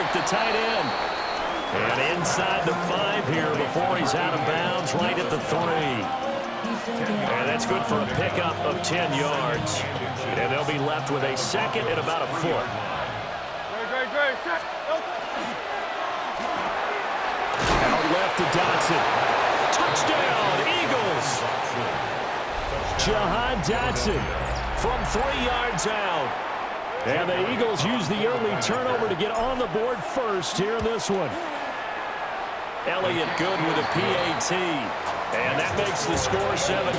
Elliott, the tight end. And inside the 5 here before he's out of bounds, right at the 3. And that's good for a pickup of 10 yards. And they'll be left with a second and about a foot. Out left to Dotson. Touchdown, Eagles! Jahan Dotson from 3 yards out. And the Eagles use the early turnover to get on the board first here in this one. Elliott good with a PAT. And that makes the score 7-0.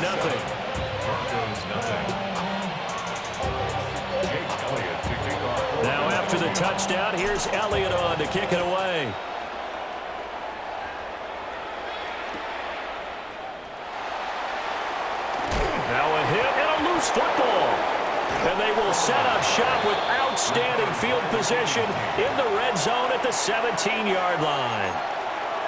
Now after the touchdown, here's Elliott on to kick it away. Now a hit and a loose football. And they will set up shop with outstanding field position in the red zone at the 17-yard line.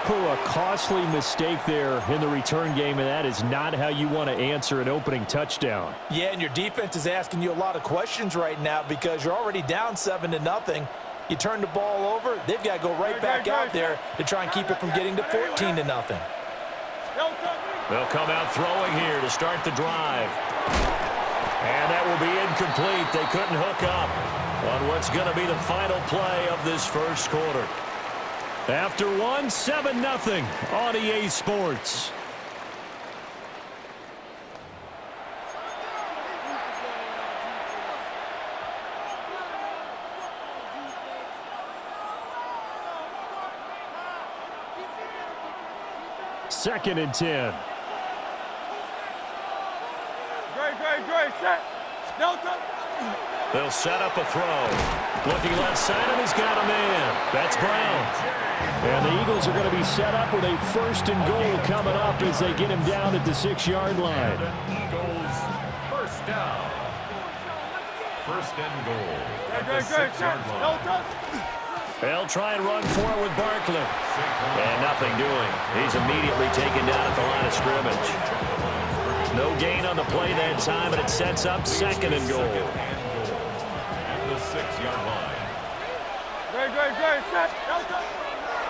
A costly mistake there in the return game, and that is not how you want to answer an opening touchdown. Yeah, and your defense is asking you a lot of questions right now because you're already down 7-0. You turn the ball over, they've got to go right back out there to try and keep it from getting to 14-0. They'll come out throwing here to start the drive. And that will be incomplete. They couldn't hook up on what's going to be the final play of this first quarter. After 7-0 on EA Sports. Second and 10. Great, set. Delta. They'll set up a throw. Looking left side, and he's got a man. That's Brown. And the Eagles are going to be set up with a first and goal coming up as they get him down at the 6-yard line. Eagles first down. First and goal at the 6-yard line. They'll try and run forward with Barkley. And nothing doing. He's immediately taken down at the line of scrimmage. No gain on the play that time, and it sets up second and goal. At the 6-yard line. Great, set. Delta.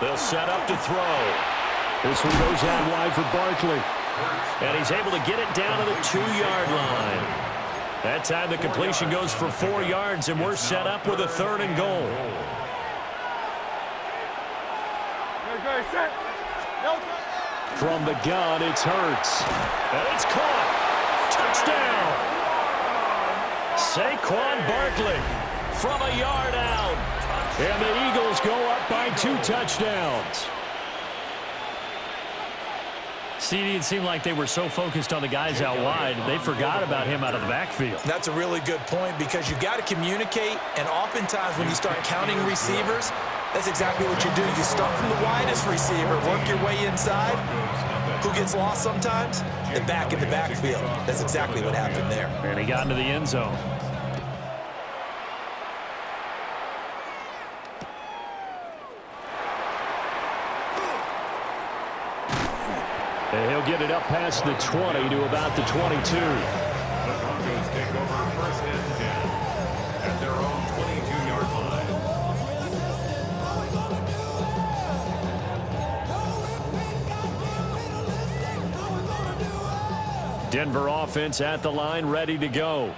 They'll set up to throw. This one goes out wide for Barkley. And he's able to get it down to the 2-yard line. That time the completion goes for 4 yards, and we're set up with a third and goal. Great, set. Delta. From the gun, it's Hurts. And it's caught. Touchdown. Saquon Barkley from a yard out. And the Eagles go up by 2 touchdowns. CD, it seemed like they were so focused on the guys out wide, they forgot about him out of the backfield. That's a really good point because you got to communicate, and oftentimes when you start counting receivers, that's exactly what you do. You start from the widest receiver, work your way inside. Who gets lost sometimes? The back in the backfield. That's exactly what happened there. And he got into the end zone. And he'll get it up past the 20 to about the 22. The Broncos take over first and 10 at their own 22-yard line. Denver offense at the line, ready to go.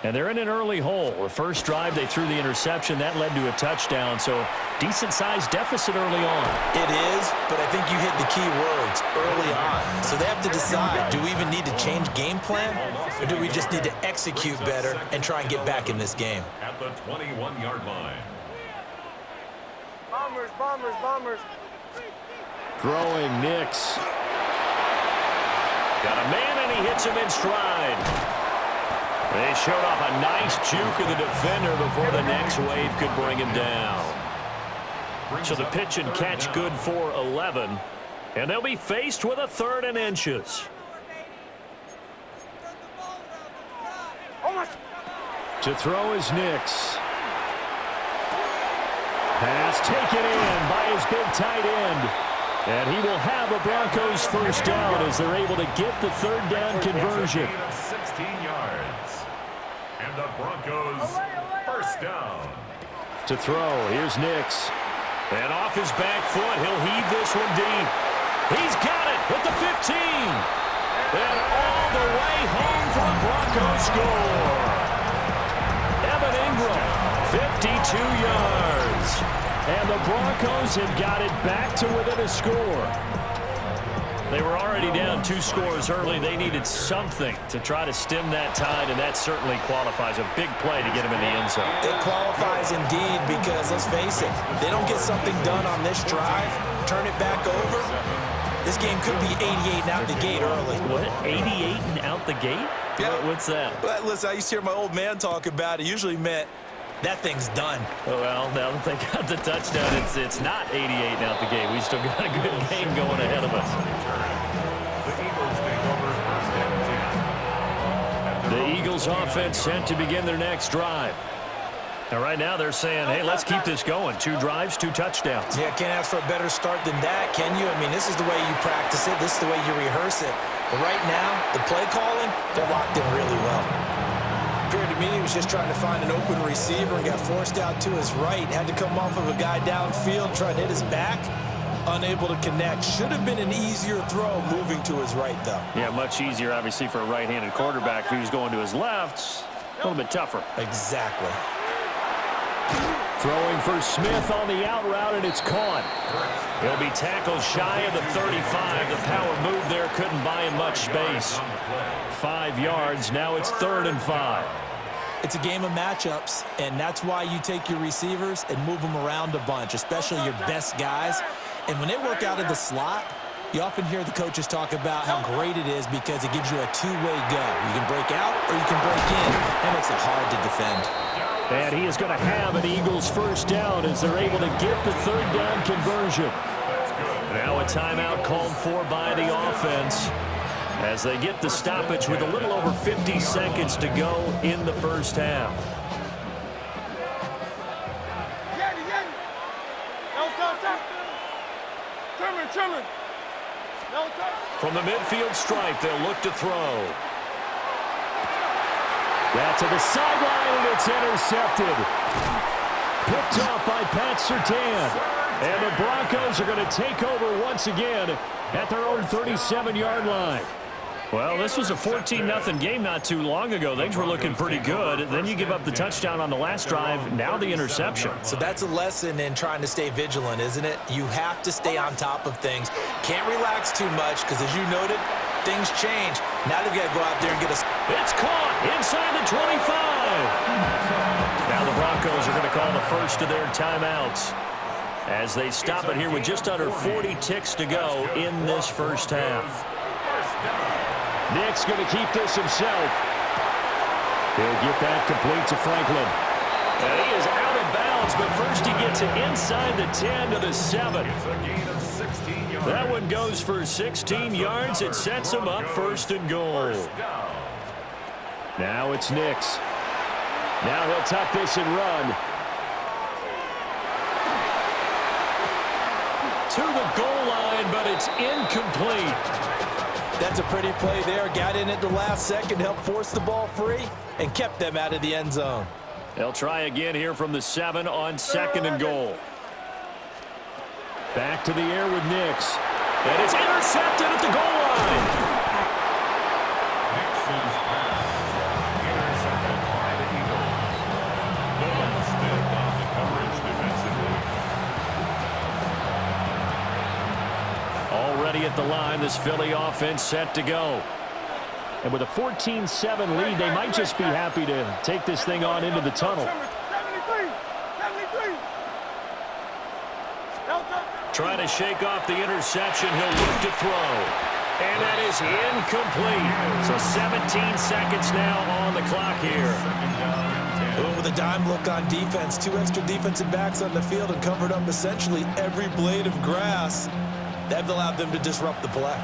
And they're in an early hole. The first drive, they threw the interception. That led to a touchdown, so decent-sized deficit early on. It is, but I think you hit the key words, early on. So they have to decide, do we even need to change game plan, or do we just need to execute better and try and get back in this game? At the 21-yard line. Bombers. Throwing Nix. Got a man, and he hits him in stride. They showed off a nice juke of the defender before the next wave could bring him down. So the pitch and catch good for 11. And they'll be faced with a 3rd and inches. To throw is Nix. Pass taken in by his big tight end. And he will have a Broncos first down as they're able to get the 3rd down conversion. 16 yards. And the Broncos first down. To throw, here's Nix. And off his back foot, he'll heave this one deep. He's got it at the 15. And all the way home for a Broncos score. Evan Ingram, 52 yards. And the Broncos have got it back to within a score. They were already down 2 scores early. They needed something to try to stem that tide, and that certainly qualifies. A big play to get him in the end zone. It qualifies indeed because, let's face it, they don't get something done on this drive, turn it back over, this game could be 88 and out the gate early. What? 88 and out the gate? Yeah. What's that? But listen, I used to hear my old man talk about it. Usually meant that thing's done. Well, now that they got the touchdown, it's not 88 and out the gate. We still got a good game going ahead of us. The Eagles offense set to begin their next drive. And right now they're saying, hey, let's keep this going. 2 drives, 2 touchdowns. Yeah, can't ask for a better start than that, can you? I mean, this is the way you practice it. This is the way you rehearse it. But right now, the play calling, they're locked in really well. Appeared to me he was just trying to find an open receiver and got forced out to his right. Had to come off of a guy downfield, trying to hit his back. Unable to connect. Should have been an easier throw moving to his right, though. Yeah, much easier, obviously, for a right-handed quarterback. If he was going to his left, a little bit tougher. Exactly. Throwing for Smith on the out route, and it's caught. He'll be tackled shy of the 35. The power move there couldn't buy him much space. 5 yards. Now it's 3rd and 5. It's a game of matchups, and that's why you take your receivers and move them around a bunch, especially your best guys. And when they work out of the slot, you often hear the coaches talk about how great it is because it gives you a two-way go. You can break out or you can break in. That makes it hard to defend. And he is going to have an Eagles first down as they're able to get the 3rd down conversion. Now a timeout called for by the offense as they get the stoppage with a little over 50 seconds to go in the first half. From the midfield stripe, they'll look to throw. That to the sideline, and it's intercepted. Picked off by Pat Surtain. And the Broncos are going to take over once again at their own 37-yard line. Well, this was a 14-0 game not too long ago. Things were looking pretty good. Then you give up the touchdown on the last drive. Now the interception. So that's a lesson in trying to stay vigilant, isn't it? You have to stay on top of things. Can't relax too much because, as you noted, things change. Now they've got to go out there and get a... It's caught inside the 25. Now the Broncos are going to call the first of their timeouts as they stop it here with just under 40 ticks to go in this first half. Nick's going to keep this himself. He'll get that complete to Franklin. And he is out of bounds, but first he gets it inside the 10 to the 7. That one goes for 16 yards. It sets him up 1st and goal. Now it's Nix. Now he'll tuck this and run. To the goal line, but it's incomplete. That's a pretty play there. Got in at the last second, helped force the ball free, and kept them out of the end zone. They'll try again here from the 7 on 2nd and goal. Back to the air with Nix. And it's intercepted at the goal line. Nixon's pass intercepted by the Eagles. Nolan Smith on the coverage defensively. Already at the line, this Philly offense set to go. And with a 14-7 lead, they might just be happy to take this thing on into the tunnel. 73. Trying to shake off the interception. He'll look to throw. And that is incomplete. So 17 seconds now on the clock here. With a dime look on defense, 2 extra defensive backs on the field and covered up essentially every blade of grass. That allowed them to disrupt the play.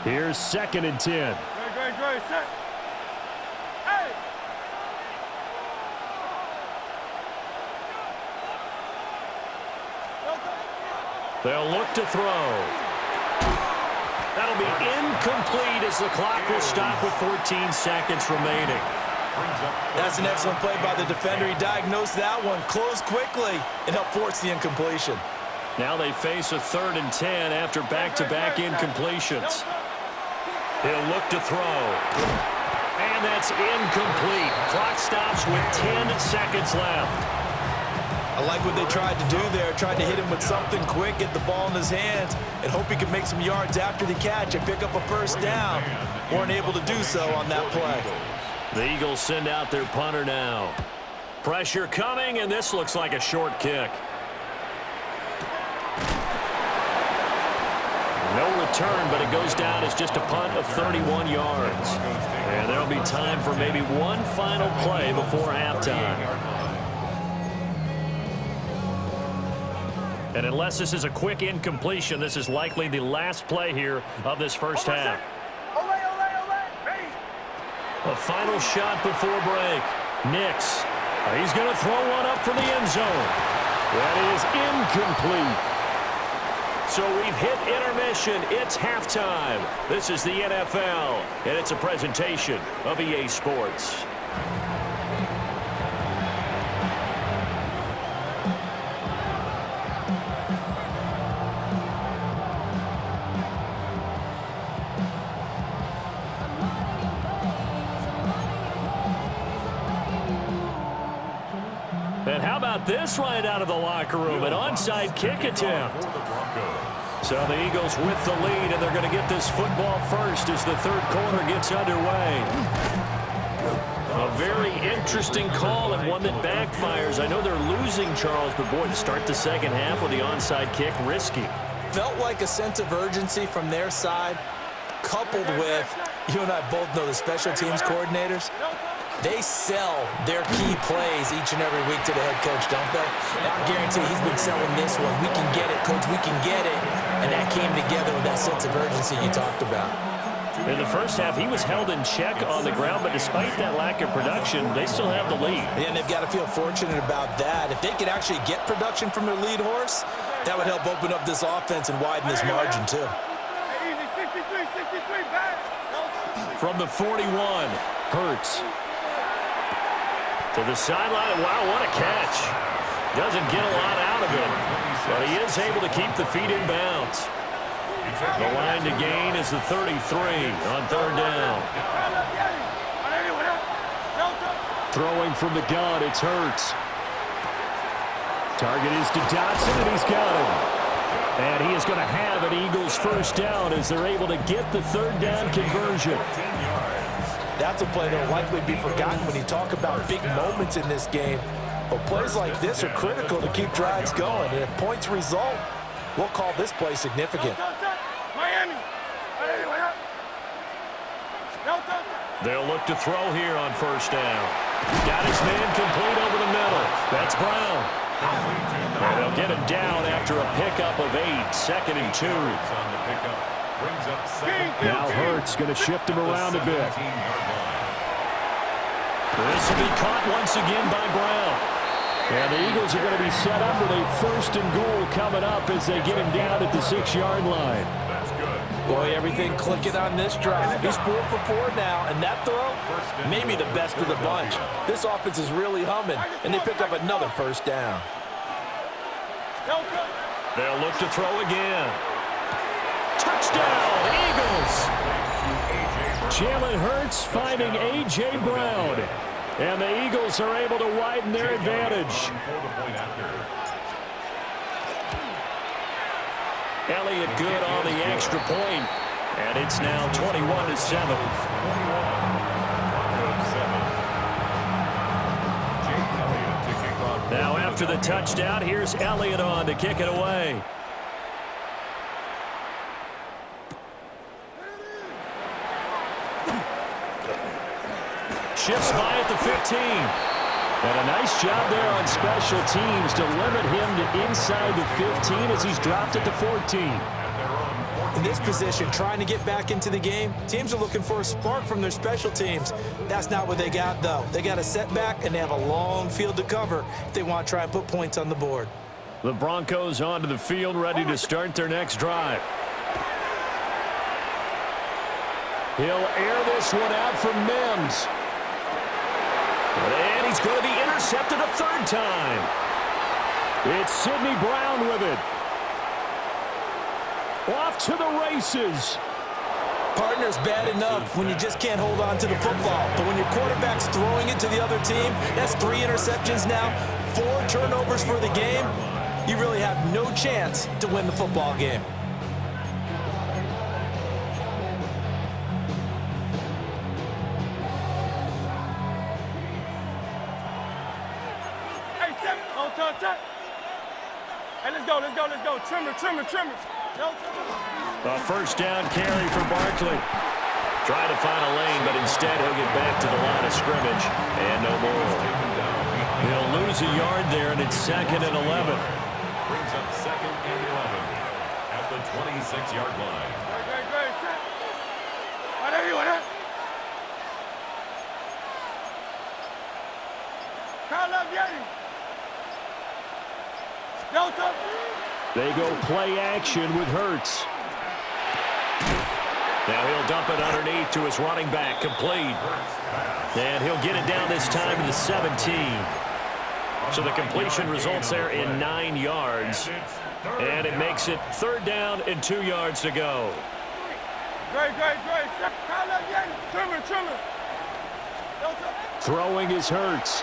Here's 2nd and 10. Great, set. Hey! They'll look to throw. That'll be incomplete as the clock will stop with 14 seconds remaining. That's an excellent play by the defender. He diagnosed that one, closed quickly, and helped force the incompletion. Now they face a 3rd and 10 after back-to-back incompletions. He'll look to throw. And that's incomplete. Clock stops with 10 seconds left. I like what they tried to do there. Tried to hit him with something quick, get the ball in his hands, and hope he could make some yards after the catch and pick up a first down. Weren't able to do so on that play. The Eagles send out their punter now. Pressure coming, and this looks like a short kick. No return, but it goes down as just a punt of 31 yards. And there'll be time for maybe one final play before halftime. And unless this is a quick incompletion, this is likely the last play here of this first half. A final shot before break. Nix. He's going to throw one up for the end zone. That is incomplete. So we've hit intermission. It's halftime. This is the NFL, and it's a presentation of EA Sports. And how about this right out of the locker room? An onside kick attempt. So the Eagles with the lead, and they're going to get this football first as the third quarter gets underway. A very interesting call and one that backfires. I know they're losing, Charles, but boy, to start the second half with the onside kick, risky. Felt like a sense of urgency from their side, coupled with, you and I both know the special teams coordinators. They sell their key plays each and every week to the head coach, don't they? And I guarantee he's been selling this one. We can get it, coach, we can get it. And that came together with that sense of urgency you talked about. In the first half, he was held in check on the ground, but despite that lack of production, they still have the lead. And they've got to feel fortunate about that. If they could actually get production from their lead horse, that would help open up this offense and widen this margin, too. From the 41, Hurts. To the sideline. Wow, what a catch. Doesn't get a lot out of it, but he is able to keep the feet in bounds. The line to gain is the 33 on 3rd down. Throwing from the gun, it's Hurts. Target is to Dotson, and he's got him. And he is going to have an Eagles first down as they're able to get the 3rd down conversion. That's a play that will likely be forgotten when you talk about big moments in this game. But plays like this are critical to keep drives going. And if points result, we'll call this play significant. They'll look to throw here on first down. Got his man complete over the middle. That's Brown. And they'll get him down after a pickup of 8, 2nd and 2. Now Hurts going to shift him around a bit. This will be caught once again by Brown. And the Eagles are going to be set up with a 1st and goal coming up as they get him down at the 6-yard line. Boy, everything clicking on this drive. He's 4 for 4 now, and that throw, maybe the best of the bunch. This offense is really humming, and they pick up another first down. They'll look to throw again. Touchdown, Eagles! Jalen Hurts finding A.J. Brown. And the Eagles are able to widen their advantage. Elliott good on the extra point. And it's now 21-7. Now after the touchdown, here's Elliott on to kick it away. Shifts by at the 15. And a nice job there on special teams to limit him to inside the 15 as he's dropped at the 14. In this position, trying to get back into the game, teams are looking for a spark from their special teams. That's not what they got, though. They got a setback, and they have a long field to cover if they want to try and put points on the board. The Broncos onto the field, ready to start their next drive. He'll air this one out for Mims. And he's going to be intercepted a third time. It's Sidney Brown with it. Off to the races. Partner's bad enough when you just can't hold on to the football. But when your quarterback's throwing it to the other team, that's 3 interceptions now, 4 turnovers for the game. You really have no chance to win the football game. Hey, Tim, on touch. Hey, let's go. Trimmer. No, A first down carry for Barkley. Trying to find a lane, but instead he'll get back to the line of scrimmage. And no more. He'll lose a yard there, and it's 2nd and 11. Brings up 2nd and 11 at the 26-yard line. Great. Set. Whatever you want. Call up Yeti. Delta. They go play action with Hurts. Now he'll dump it underneath to his running back, complete. And he'll get it down this time to the 17. So the completion results there in 9 yards. And it makes it 3rd down and 2 yards to go. Great. Call up Yeti. Trimmer. Delta. Throwing is Hurts.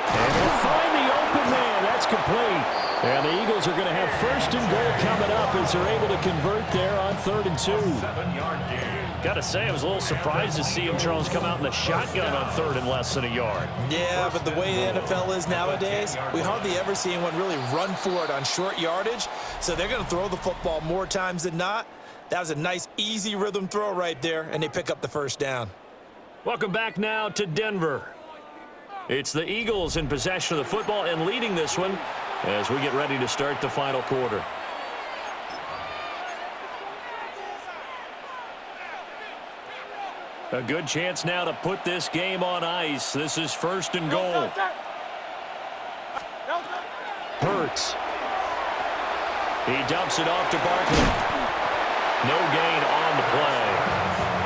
And he'll find the open man. That's complete. And the Eagles are going to have 1st and goal coming up as they're able to convert there on 3rd and 2. 7-yard gain. Got to say, I was a little surprised to see him, Charles, come out in the shotgun on 3rd and less than a yard. Yeah, but the way the NFL is nowadays, we hardly ever see anyone really run for it on short yardage. So they're going to throw the football more times than not. That was a nice, easy rhythm throw right there, and they pick up the 1st down. Welcome back now to Denver. It's the Eagles in possession of the football and leading this one as we get ready to start the final quarter. A good chance now to put this game on ice. This is 1st and goal. Hurts. He dumps it off to Barkley. No gain on the play.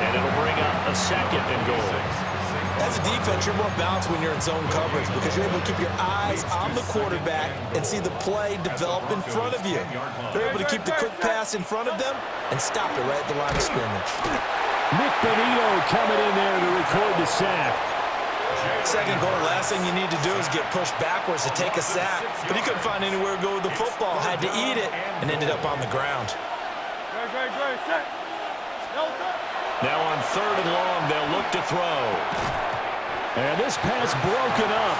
And it'll bring up a 2nd and goal. As a defense, you're more balanced when you're in zone coverage because you're able to keep your eyes on the quarterback and see the play develop in front of you. They're able to keep the quick pass in front of them and stop it right at the line of scrimmage. Nick Benito coming in there to record the sack. 2nd goal, last thing you need to do is get pushed backwards to take a sack. But he couldn't find anywhere to go with the football, had to eat it, and ended up on the ground. Great. Set. Delta. Now on 3rd and long, they'll look to throw. And this pass broken up.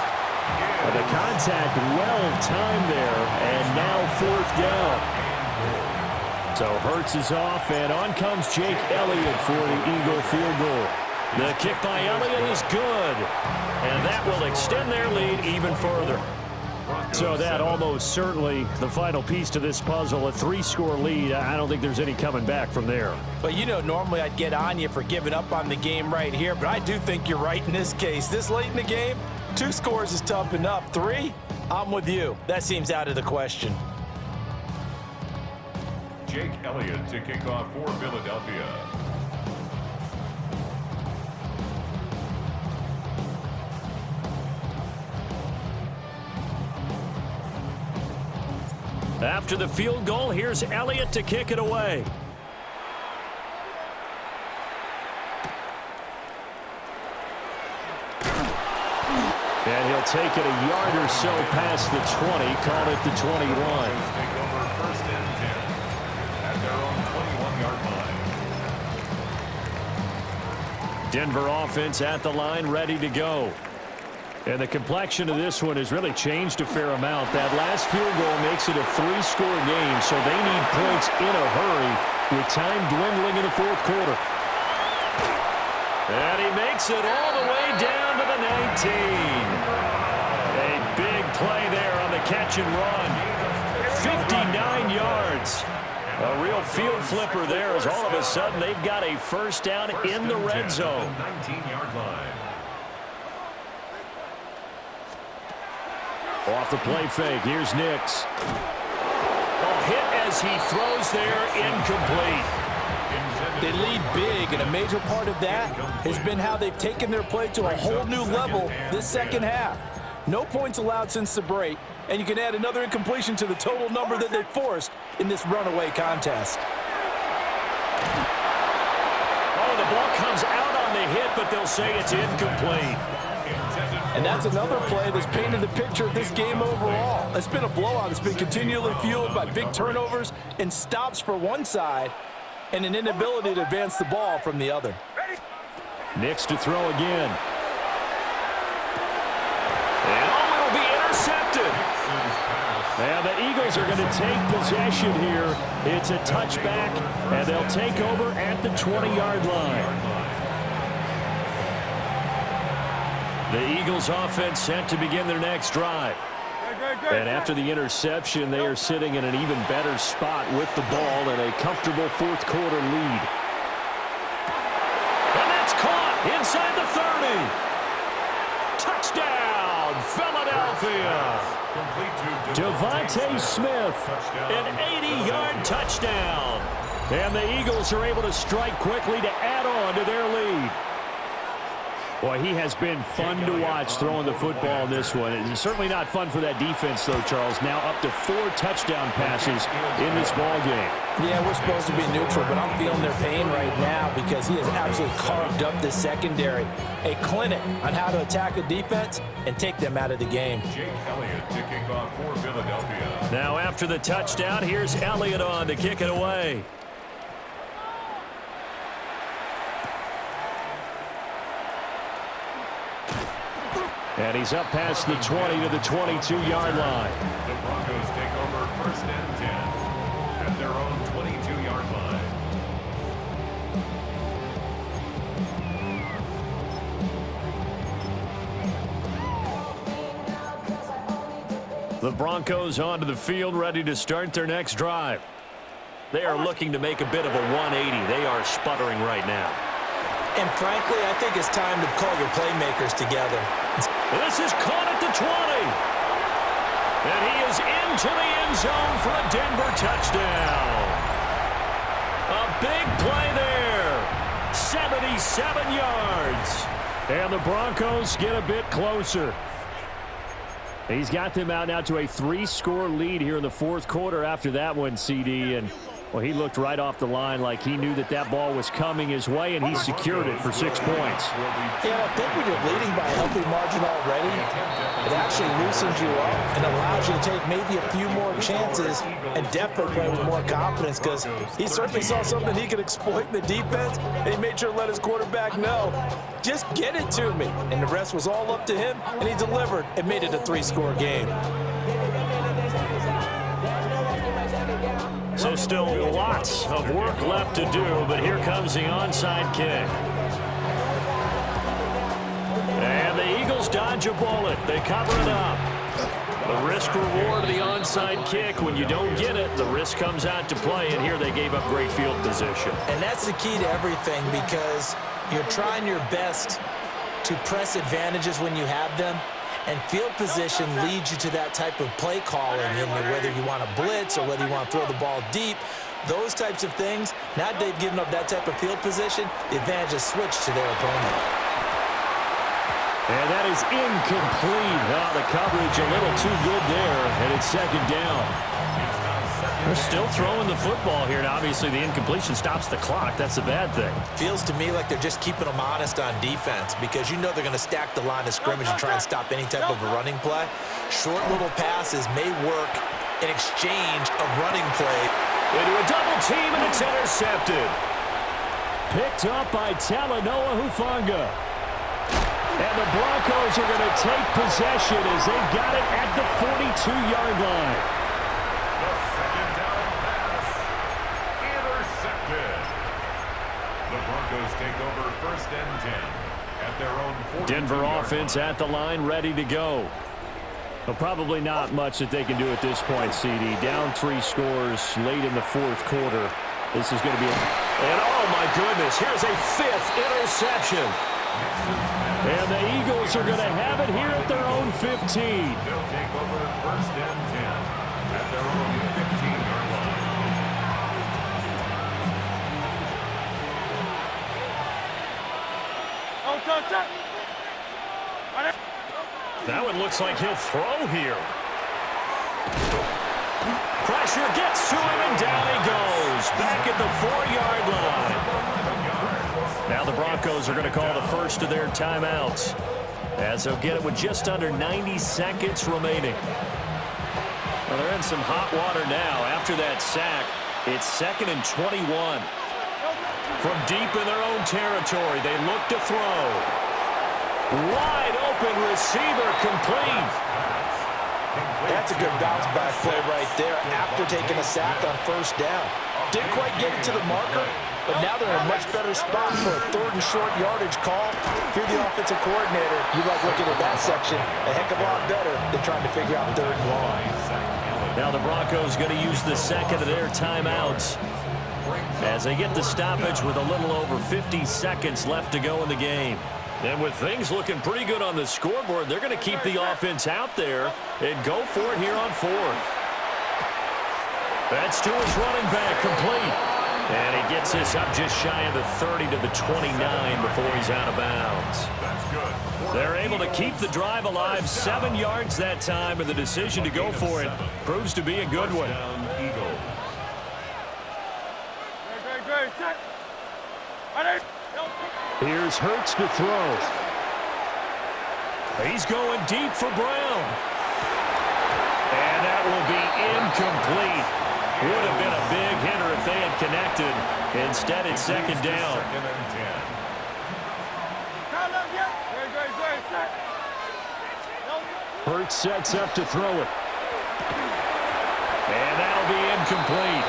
The contact well-timed there, and now 4th down. So Hurts is off, and on comes Jake Elliott for the Eagle field goal. The kick by Elliott is good, and that will extend their lead even further. So that almost certainly the final piece to this puzzle, a 3-score lead. I don't think there's any coming back from there. But you know, normally I'd get on you for giving up on the game right here, but I do think you're right in this case. This late in the game, 2 scores is tough enough. 3, I'm with you. That seems out of the question. Jake Elliott to kick off for Philadelphia. After the field goal, here's Elliott to kick it away. And he'll take it a yard or so past the 20, call it the 21. Take over 1st and 10 at their own 21-yard line. Denver offense at the line, ready to go. And the complexion of this one has really changed a fair amount. That last field goal makes it a 3-score game, so they need points in a hurry with time dwindling in the 4th quarter. And he makes it all the way down to the 19. A big play there on the catch and run. 59 yards. A real field flipper there as all of a sudden they've got a 1st down in the red zone. 19-yard line. Off the play fake, here's Nix. A hit as he throws there, incomplete. They lead big, and a major part of that has been how they've taken their play to a whole new level this second half. No points allowed since the break, and you can add another incompletion to the total number that they forced in this runaway contest. Oh, the ball comes out on the hit, but they'll say it's incomplete. And that's another play that's painted the picture of this game overall. It's been a blowout. It's been continually fueled by big turnovers and stops for one side and an inability to advance the ball from the other. Nix to throw again. And it'll be intercepted. Now the Eagles are going to take possession here. It's a touchback, and they'll take over at the 20-yard line. The Eagles offense set to begin their next drive. And after the interception, they are sitting in an even better spot with the ball and a comfortable fourth quarter lead. And that's caught inside the 30. Touchdown, Philadelphia. Devontae Smith, an 80-yard touchdown. And the Eagles are able to strike quickly to add on to their lead. Boy, he has been fun to watch throwing the football in this one. It's certainly not fun for that defense, though, Charles. Now up to 4 touchdown passes in this ball game. Yeah, we're supposed to be neutral, but I'm feeling their pain right now because he has absolutely carved up this secondary. A clinic on how to attack a defense and take them out of the game. Jake Elliott to kick off for Philadelphia. Now after the touchdown, here's Elliott on to kick it away. And he's up past the 20 to the 22-yard line. The Broncos take over first and 10 at their own 22-yard line. The Broncos onto the field, ready to start their next drive. They are looking to make a bit of a 180. They are sputtering right now. And frankly, I think it's time to call your playmakers together. This is caught at the 20. And he is into the end zone for a Denver touchdown. A big play there. 77 yards. And the Broncos get a bit closer. He's got them out now to a 3-score lead here in the fourth quarter after that one, CD. And well, he looked right off the line like he knew that that ball was coming his way, and he secured it for 6 points. Yeah, I think when you're leading by a healthy margin already, it actually loosens you up and allows you to take maybe a few more chances and definitely play with more confidence because he certainly saw something he could exploit in the defense, and he made sure to let his quarterback know, just get it to me. And the rest was all up to him, and he delivered and made it a 3-score game. So still lots of work left to do, but here comes the onside kick. And the Eagles dodge a bullet. They cover it up. The risk reward of the onside kick, when you don't get it, the risk comes out to play, and here they gave up great field position. And that's the key to everything because you're trying your best to press advantages when you have them. And field position leads you to that type of play calling, and whether you want to blitz or whether you want to throw the ball deep, those types of things. Now they've given up that type of field position, the advantage is switched to their opponent. And that is incomplete. Oh, the coverage a little too good there, and it's second down. They're still throwing the football here, and obviously the incompletion stops the clock. That's a bad thing. Feels to me like they're just keeping them honest on defense because you know they're going to stack the line of scrimmage and try and stop any type of a running play. Short little passes may work in exchange of running play. They do a double team, and it's intercepted. Picked up by Talanoa Hufanga. And the Broncos are going to take possession as they've got it at the 42-yard line. Take over first and 10 at their own 42-yard Denver offense line. at the line, ready to go. But probably not much that they can do at this point, CD. Down 3 scores late in the fourth quarter. This is going to be and oh my goodness, here's a 5th interception. And the Eagles are going to have it here at their own 15. They'll take over first and 10 at their own 15-yard line. Now it looks like he'll throw here. Pressure gets to him, and down he goes. Back at the 4-yard line. Now the Broncos are going to call the first of their timeouts, as they'll get it with just under 90 seconds remaining. Well, they're in some hot water now. After that sack, it's 2nd and 21. From deep in their own territory, they look to throw. Wide open receiver, complete. That's a good bounce back play right there after taking a sack on first down. Didn't quite get it to the marker, but now they're in a much better spot for a 3rd and short yardage call. If you're the offensive coordinator, you like looking at that section a heck of a lot better than trying to figure out 3rd and long. Now the Broncos going to use the second of their timeouts as they get the stoppage with a little over 50 seconds left to go in the game. And with things looking pretty good on the scoreboard, they're going to keep the offense out there and go for it here on 4th. That's to his running back, complete. And he gets this up just shy of the 30 to the 29 before he's out of bounds. That's good. They're able to keep the drive alive, 7 yards that time, and the decision to go for it proves to be a good one. Here's Hurts to throw. He's going deep for Brown. And that will be incomplete. Would have been a big hitter if they had connected. Instead, it's 2nd down. Hurts sets up to throw it. And that'll be incomplete.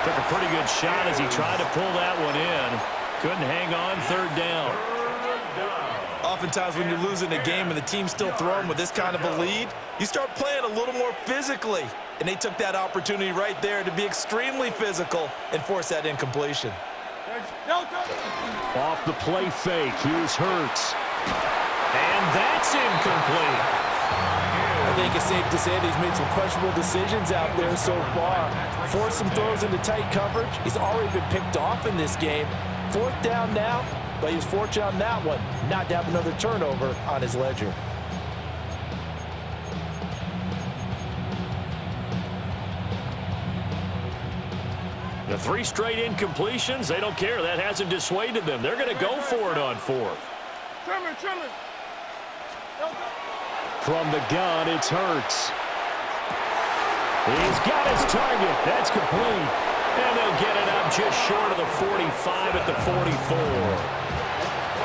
Took a pretty good shot as he tried to pull that one in. Couldn't hang on, 3rd down. Oftentimes when you're losing a game and the team's still throwing with this kind of a lead, you start playing a little more physically. And they took that opportunity right there to be extremely physical and force that incompletion. Off the play fake, here's Hurts. And that's incomplete. I think it's safe to say that he's made some questionable decisions out there so far. Forced some throws into tight coverage. He's already been picked off in this game. 4th down now, but he was fortunate on that one not to have another turnover on his ledger. The 3 straight incompletions, they don't care. That hasn't dissuaded them. They're going to go for it on 4th. Trimmer. From the gun, it's Hurts. He's got his target. That's complete. And they'll get it up just short of the 45 at the 44.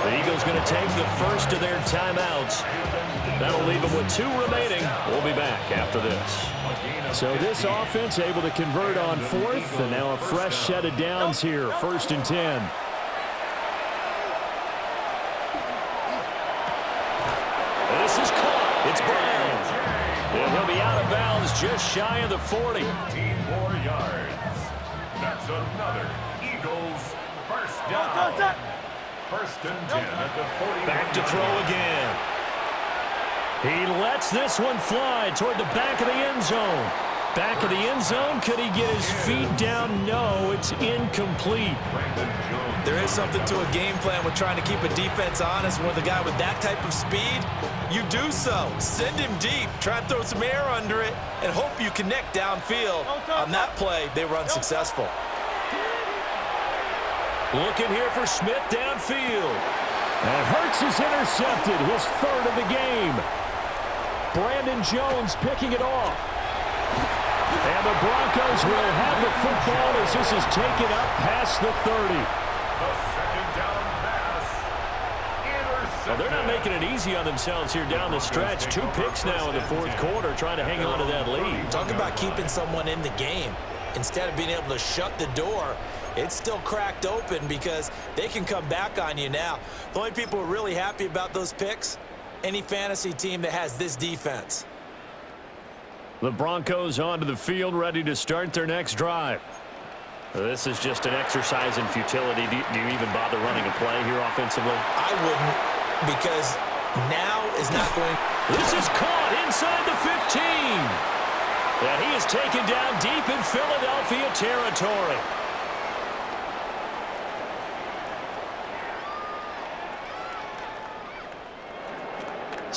The Eagles going to take the first of their timeouts. That'll leave them with 2 remaining. We'll be back after this. So this offense able to convert on 4th, and now a fresh set of downs here, 1st and 10. This is caught. It's Brown. And he'll be out of bounds just shy of the 40. 15 more yards. That's another Eagles first down. 1st and 10 at the 40. Back to throw again. He lets this one fly toward the back of the end zone. Back of the end zone. Could he get his feet down? No, it's incomplete. There is something to a game plan with trying to keep a defense honest. With a guy with that type of speed, you do so. Send him deep. Try and throw some air under it and hope you connect downfield. On that play, they were unsuccessful. Looking here for Smith downfield. And Hurts is intercepted, his 3rd of the game. Brandon Jones picking it off. And the Broncos will have the football as this is taken up past the 30. The 2nd down pass. Well, they're not making it easy on themselves here down the stretch. 2 picks now in the 4th quarter trying to hang on to that lead. Talk about keeping someone in the game. Instead of being able to shut the door, it's still cracked open because they can come back on you now. The only people who are really happy about those picks, any fantasy team that has this defense. The Broncos onto the field, ready to start their next drive. This is just an exercise in futility. Do you even bother running a play here offensively? I wouldn't, because now is not going. This is caught inside the 15. And he is taken down deep in Philadelphia territory.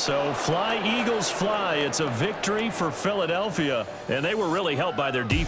So fly, Eagles, fly. It's a victory for Philadelphia, and they were really helped by their defense.